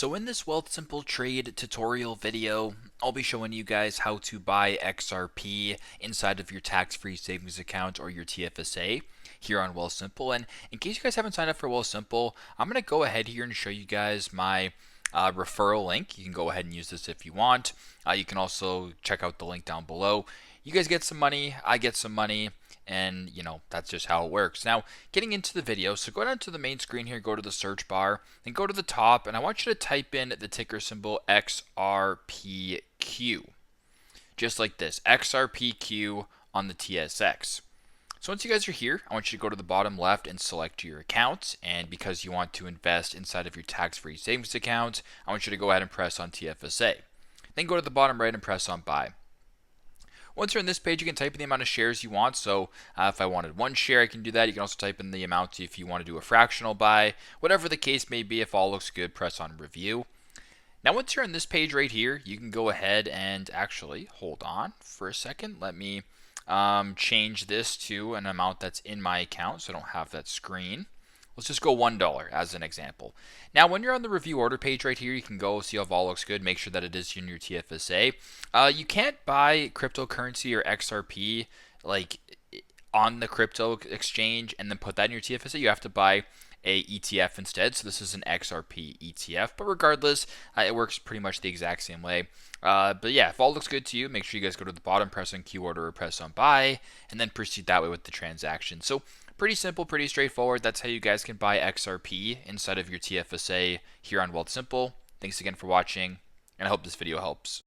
So in this Wealthsimple Trade tutorial video, I'll be showing you guys how to buy XRP inside of your tax-free savings account or your TFSA here on Wealthsimple. And in case you guys haven't signed up for Wealthsimple, I'm going to go ahead here and show you guys my referral link. You can go ahead and use this if you want. You can also check out the link down below. You guys get some money, I get some money, and that's just how it works. Now, getting into the video, so go down to the main screen here, go to the search bar, then go to the top, and I want you to type in the ticker symbol XRPQ, just like this, XRPQ on the TSX. So once you guys are here, I want you to go to the bottom left and select your account. And because you want to invest inside of your tax-free savings account, I want you to go ahead and press on TFSA. Then go to the bottom right and press on buy. Once you're on this page, you can type in the amount of shares you want. So if I wanted 1 share, I can do that. You can also type in the amount if you want to do a fractional buy. Whatever the case may be, if all looks good, press on review. Now, once you're on this page right here, you can go ahead and actually, hold on for a second. Let me change this to an amount that's in my account so I don't have that screen. Let's just go $1 as an example. Now, when you're on the review order page right here, you can go see if all looks good. Make sure that it is in your TFSA. You can't buy cryptocurrency or XRP like on the crypto exchange and then put that in your TFSA. You have to buy a ETF instead. So this is an XRP ETF. But regardless, it works pretty much the exact same way. But yeah, if all looks good to you, make sure you guys go to the bottom, press on Q order or press on buy, and then proceed that way with the transaction. So pretty simple, pretty straightforward. That's how you guys can buy XRP inside of your TFSA here on Wealthsimple. Thanks again for watching, and I hope this video helps.